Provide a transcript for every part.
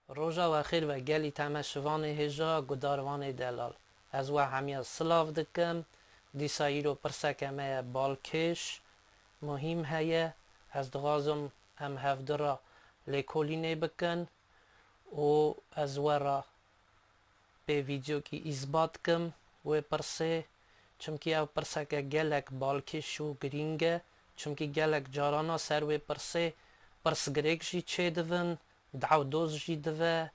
روژا و خیر و گلی تمشوان هجا گداروان دلال از و همیا سلاف دکم دیسایی رو پرسکمه بالکش مهم هیه از دغازم هم هفدرا لیکولینه بکن و از ورا به ویدیو کی اثبات کم و پرسه چمکی او پرسکه گلک بالکش و گرینگه چمکی گلک جارانا سر و پرسه پرس گریک جی چه دون دعو دوز جی دوه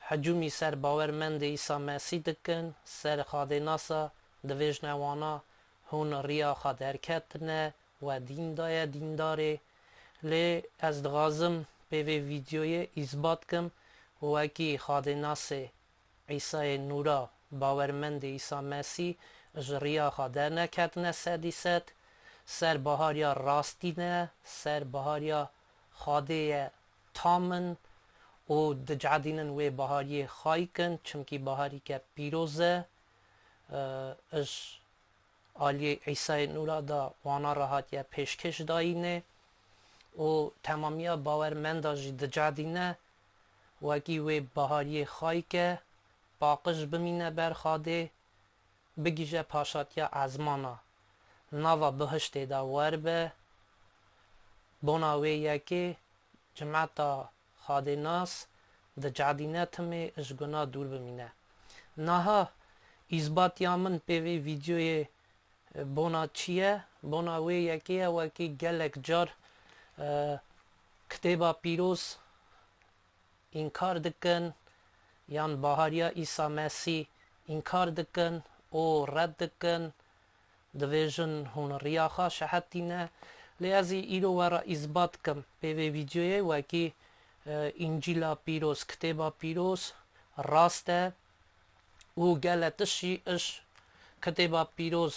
حجومی سر باورمند ایسا مسیح دکن سر خاده ناسا دویج نوانا هون ریا خاد حرکتنه و دین دای دین داره لی از دغازم به ویدیوی اثبات کم وکی خاده ناسه عیسی نورا باورمند ایسا مسیح اج ریا خاد نکتنه سدیست سر بهاریا راستی نه سر بهاریا خاده تامن و دجعدینن و بهاری خایکن چمکی بهاری که پیروزه اش آلی عیسی نورا دا وانا راحت یا پیشکش داینه و تمامیا باورمند جی دجعدینه وکی و بهاری خایکه باقش بمینه برخاده بگیجه پاشاتیا ازمانا nawa bihiştê da werbe bona wê yekê cemeta xadê nas di cadîne timê ji guna dûr bimîne. Niha îzbatiya min pê vê vîdyoyê bona çi ye? Bona wê yekê ye wekî gelek car Ktêba Pîroz înkar dikin yan bahariya îsa Mesîh înkar dikin û red dikin دویژن هون ریاخا شهدتینه لیازی ایرو ورا اثبات کم به ویدیوی وکی انجیلا پیروز کتیبا پیروز راسته و گلتشی اش کتیبا پیروز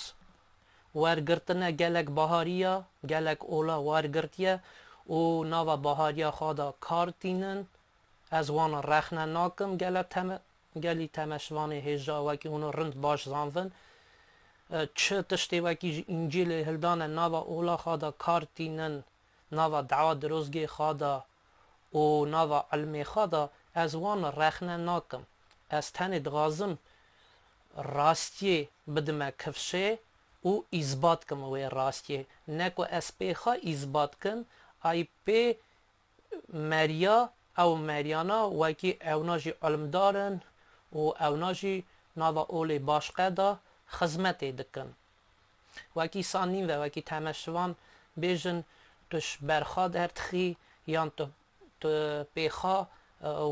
ورگرتنه گلک بهاریا گلک اولا ورگرتیه و ناوا بهاریا خدا کارتینن از وان رخنه ناکم گلی تمشوان هجا وکی اونو رند باش زانفن چه تشتی وکی انجیل هلدان ناوا اولا خدا کارتینن ناوا دعوا دروزگی خدا و ناوا علمی خدا از وان رخنه ناکم از تن دغازم راستی بدم کفشه و اثبات کم و راستی نکو از پیخا اثبات کم ای پی مریا او مریانا وکی اوناجی علم دارن و اوناجی ناوا اولی باشقه خدمت دکن وکی سانین و وکی تمشوان بیجن توش برخاد ارتخی یان تو پیخا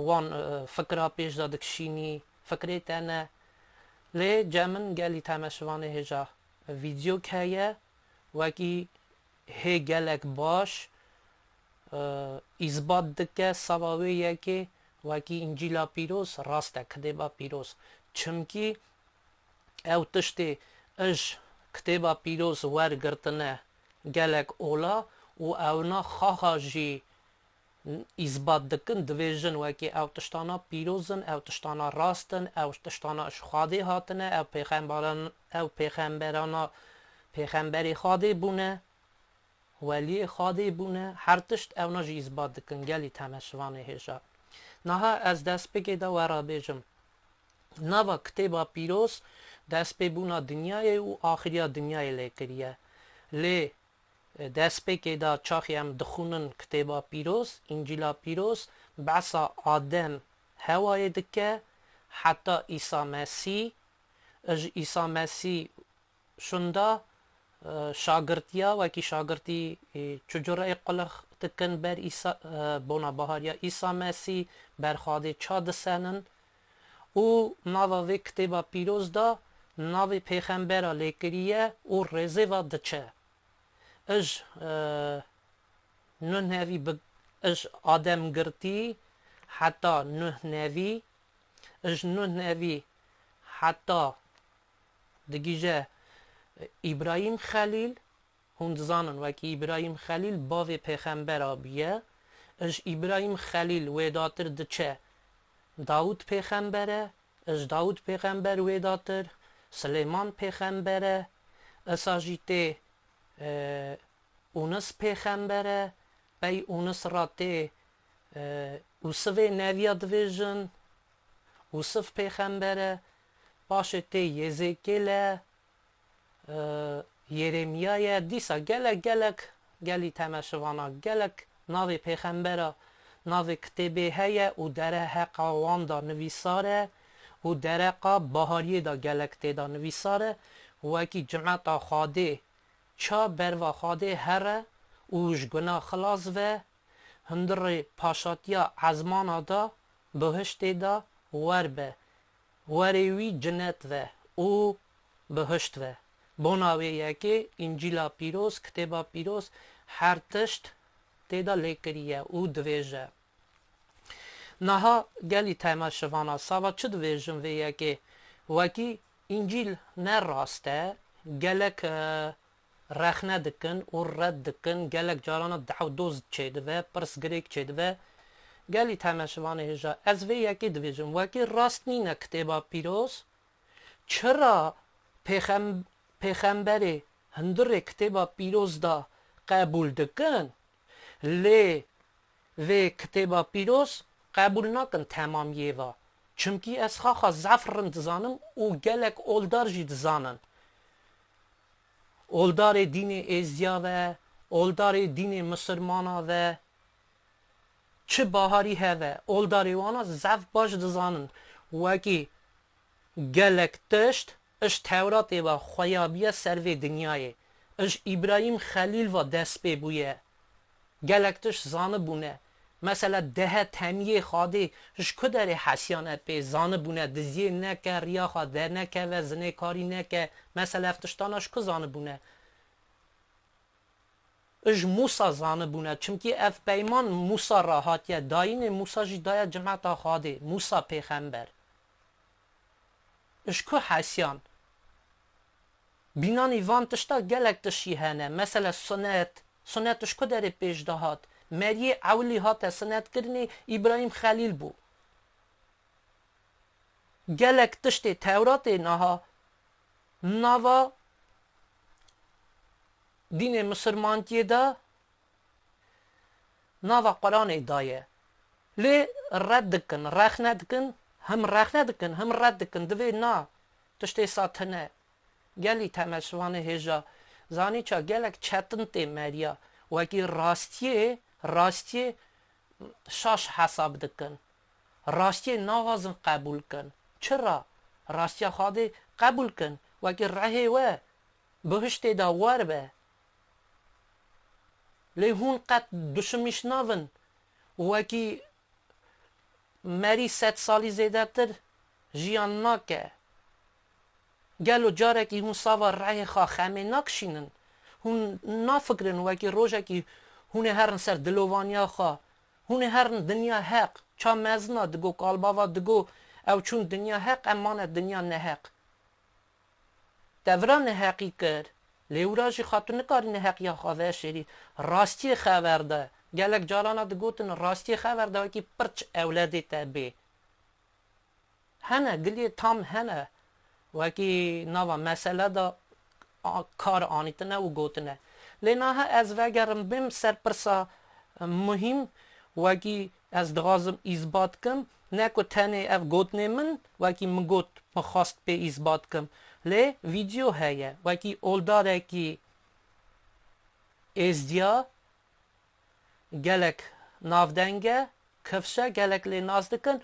وان فکرها پیش دادکشینی فکری تنه لی جمن گلی تمشوان هجا ویدیو که وکی هی گلک باش اثبات دکه سواوی یکی وکی انجیلا پیروز راسته کتیبا پیروز چمکی او تشتی اج کتیبا پیروز ورگرتنه گلک اولا و اونا خواه جی اثبات دکن دویژن وکی او تشتانا پیروزن او تشتانا راستن او تشتانا خواده هاتنه او پیغمبری خواده بونه ولی خواده بونه هر تشت اونا جی اثبات دکن گلی تمشوان هجا نها از دست بگه دا ورا بیجم نوا کتیبا پیروز دست به بونا دنیای و آخریا دنیای لیکریه لی دست به که دا چاخی هم دخونن کتیبا پیروز انجیلا پیروز بسا آدم هوای دکه حتی ایسا مسیح اج ایسا مسیح شنده شاگرتیا وکی شاگرتی چجوره قلق دکن بر بونا بهاریا ایسا مسیح برخواده چا دسنن او ناوا وی کتیبا پیروز دا ناوی پیغمبر لیکریه او رزیوا دچه اج نه نوی اج آدم گرتی حتی نه نوی اج نه نوی حتی دگیجه ابراهیم خلیل هون زانن وکی ابراهیم خلیل باوی پیغمبر بیه اج ابراهیم خلیل ویداتر دچه داود پیغمبره از داود پیغمبر ویداتر سلیمان پیغمبره اساجیته اونس پیغمبره بی اونس راته وصف نویا دویژن وصف پیغمبره باشه تی یزیکیله یرمیای دیسا گلی تماشوانا گلک ناوی پیغمبره ناوی کتبه هیه و دره حقا وان دا نویساره و درقا بهاری دا گلک تیدا نویساره وکی جمعتا خاده چا بروا خاده هره اوش گناه خلاص و هندر پاشاتیا عزمانا دا بهشت دا ور به وروی جنت و او بهشت و بناوی یکی انجیلا پیروز کتیبا پیروز هر تشت تیدا لیکریه او دویجه نها گلی تماشوانا ساوا چه دویجن و یکی وکی انجیل نه راسته گلک رخنه دکن و رد دکن گلک جارانا دعو دوز چیده و پرس گریک چیده و گلی تماشوانه هجا از وی یکی دویجن وکی راست نینه کتیبا پیروز چرا پیغمبری هندر کتیبا پیروز دا قبول دکن لی وی کتیبا پیروز قبول نکن تمام یوا چونکی از خواخا زفرن دزانم او گلک اولدار جی دزانن اولدار دین ازیا و اولدار دین مسلمانا و چه باهاری هوا اولداری وانا زف باش دزانن وکی گلک تشت اش تورات و خویابیه سروی دنیای اش ابراهیم خلیل و دست پی بویه گلک تشت زانه بونه مثلا ده تمیه خواده اش کداره حسیانت پی زانه بونه دزیه نکه ریا خواده نکه و زنه کاری نکه مثلا افتشتانش که زانه بونه اش موسا زانه بونه چونکی اف پیمان موسا راحتیه داین موسا جی دایا جمعتا خواده موسا پیغمبر اش که حسیان بینانی وان تشتا گلک تشی هنه مثلا سنتش که داره پیش دهات مریه اولی هات سنت کرنی ابراهیم خلیل بو گلک تشتی تورات نها nawa دین مسلمانتی دا nawa قرآن دایه لی رد کن رخ ندکن هم رخ ندکن هم رد کن دوی نا تشتی ساتنه گلی تمشوانه هجا زانی چا گلک چتن تی مریا وکی راستی شاش حساب دکن راستی نوازن قبول کن چرا راستی خواده قبول کن وکی رهی و بهشت دا ور به لی هون قد دشمش ناون وکی مری 100 سالی زیده تر جیان ناکه گلو جاره که هون ساوا رای خواه خمه نکشینن هون نافکرن وکی روژه که هون هرن سر دلوانیا خواه هون هرن دنیا حق چا مزنا دگو کالباوا دگو او چون دنیا حق امان دنیا نه حق دوران حقی کرد لیوراجی خاطر نکاری نه حق یا خواه شری راستی خبرده گلک جارانا دگوتن راستی خبرده وکی پرچ اولاده تبه هنه گلی تام هنه وکی نوا مسئله دا کار آنیتنه و گوتنه لینا از وگرم بیم سرپرسا مهم وکی از دغازم اثبات کم نکو تنه اف گوتنه من وکی مگوت مخواست به اثبات کم لی ویدیو هیه وکی اولداره کی ازدیا گلک نافدنگه کفشه گلک لی ناز دکن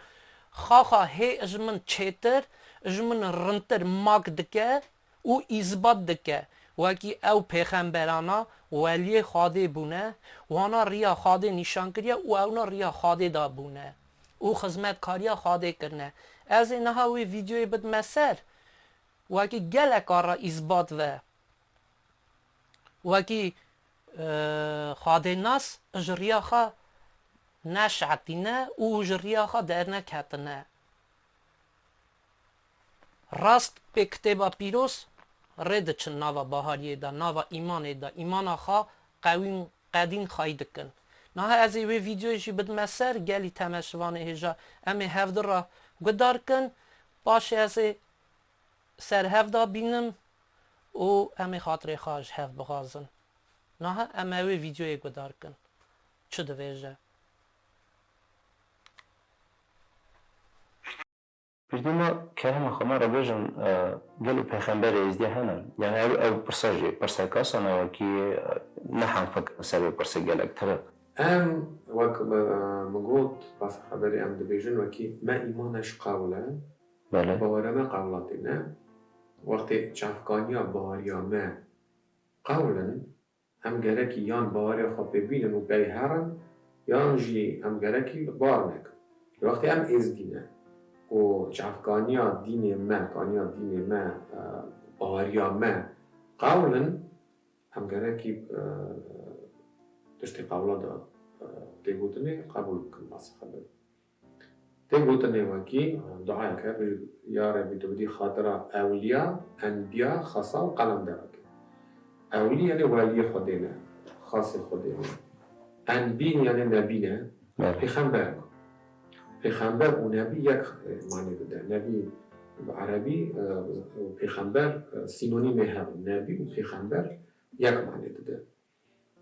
خواخا هی اجمن چیتر اجمن رنتر ماک دکه او اثبات دکه وکی او پیغمبرانا ولی خاده بونه وانا ریا خاده نشان کریه و اونا ریا خاده دا بونه او خدمت کاریا خاده کرنه از اینها وی ویدیوی بد مسر وکی گلک آرا اثبات و وکی خاده ناس اجریا خوا نشعتینه او اجریا خوا در نکتنه راست به کتیبا پیروز رد چن ناوا باهاریه دا ناوا ایمانه دا ایمان خوا قدین خواهی دکن نه از وی ویدیوشی بد مسر گلی تمشوانه هجا امی هفده را گدار کن باشه از سر هفده بینم او امی خاطر خواهش هفت بغازن نه امی وی ویدیوی گدار کن چه دویجه پیردی ما کلمه خما را بجن گلو پیغمبر ازدی هنن یعنی او پرسه کاسا نوا کی نحن فکر سر پرسه گلک تره وك مقود بس خبري دبيجن وكي ما إيمانش قولا بله باورا ما قولاتنا وقت چفکانیا باوریا ما قولا هم گرکی یان باوریا خب ببینن و بیهرن یان جی هم گرکی بار نکن وقتی هم ازدینه و چفکانیا دین ما باوریا ما قولا هم گرکی تشتی قولا دا تيقوتني قبول بكم بس خبر تيقوتني وكي دعاء كبير يا ربي تبدي خاطرة أولياء أنبياء خاصة وقلم درك أولياء يعني ولي خدينا خاص خدينا أنبياء يعني نبينا پیغمبر ونبي يك معنى ده نبي بعربي وبيغمبر سينونيم هم نبي وبيغمبر يك معنى ده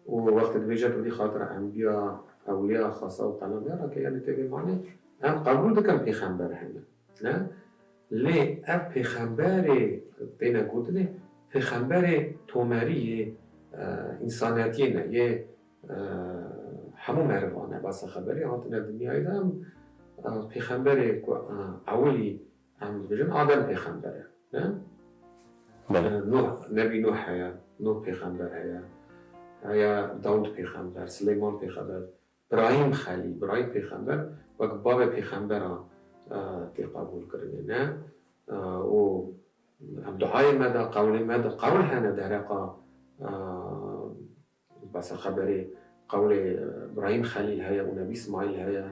ووقت دبيجت ودي خاطر أنبياء أولياء خاصة وقلم درك يعني تبي معنى هم قبول دكم پیغمبر هنا نه لی اف پیغمبر بین گودنه پیغمبر تومری انسانیتی نه یه همون مروانه بس خبری هاتن دنیای دم پیغمبر اولی هم بجن آدم پیغمبره نه نوح نبی نوح هیا نوح پیغمبر هیا داود پیغمبر سلیمان پیغمبر ابراهیم خلیل ابراهیم پیغمبر وقت باب پیغمبر تی قبول کرده نه و دعای مده قول هنه درقا بس خبری قول ابراهیم خلیل هیا و نبی اسماعیل هیا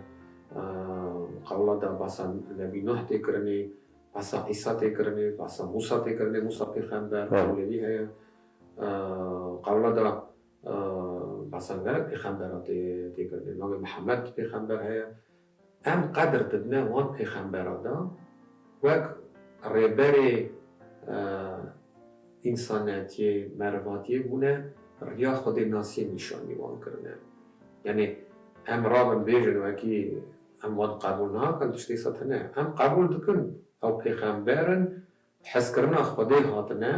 قول دا بس نبی نوح تی کرنه بس عیسی تی کرنه بس موسی تی کرنه موسی پیغمبر قولی هیا قول دا بس غلط پیغمبرات تی کرنه نام محمد پیغمبر هیا ام قدر ddne وان پیغمبرادا وک ریبر انسانیتی مرواتی بونه ریا خود ناسی نشانی وان کرنه یعنی ام رابن بیجن وکی ام وان قبول ناکن تشتی سطنه ام قبول دکن او پیغمبرن حس کرنا خود هاتنه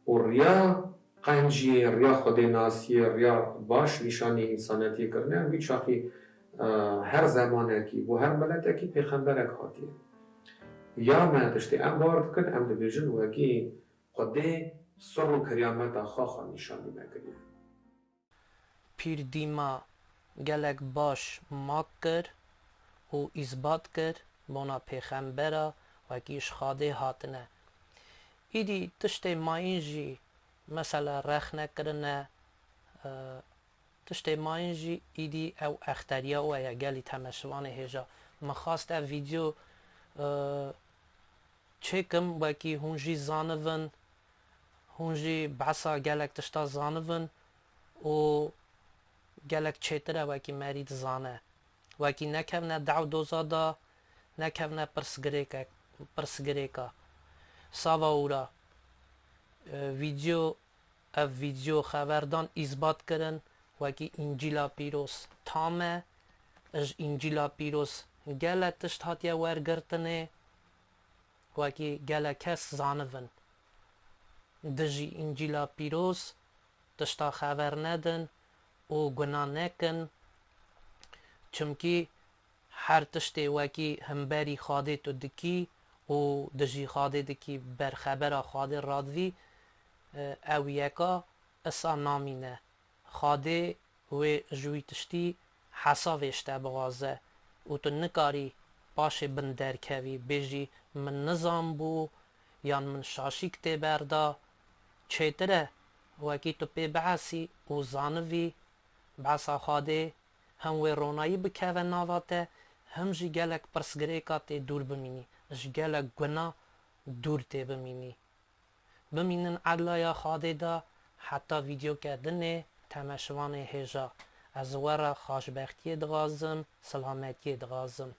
و ریا قنجی ریا خود ناسی ریا باش نشانی انسانیتی کرنه بیچ شاقی هر زمانه کی و هر ملته کی پیغمبرک هاتیه یا ما تشتی ام بارد کن ام دبیجن وکی خده سر و کریامت خواخا نشانی مگریه پیر دیما گلک باش ماک کر و اثبات کر بنا پیغمبرا وکیش خاده هاتنه ایدی تشتی ما اینجی مثلا رخ نکرنه تشتی ما اینجی ایدی او اختریا و یا گلی تمشوان هجا مخواست او ویدیو چکم وکی هونجی زانون هونجی بحثا گلک تشتا زانون و گلک چیتره وکی مرید زانه وکی نکونه دعو دوزادا نکونه پرسگریکا ساوا اورا ویدیو خبردان اثبات کرن وکی انجیلا پیروز تامه اج انجیلا پیروز گله تشت هاتیه ورگرتنه وکی گله کس زانون دجی انجیلا پیروز تشتا خبر ندن و گناه نکن چمکی هر تشتی وکی همبری خاده تو دکی و دجی خاده دکی برخبر خاده رادوی او یکا اصا نامینه خاده و جوی تشتی حسا وشته بغازه و تو نکاری باش بندر کوی بیجی من نظام بو یا من شاشی کتیبر دا چیتره وکی تو پی بعثی و زانوی بعثا خاده هم و رونایی بکوه ناواته هم جی گلک پرسگریکا تی دور بمینی اش گلک گنا دور تی بمینن عدلایا خاده دا حتی ویدیو کردنه تمشوان هجا از ورا خوشبختی دغازم سلامتی دغازم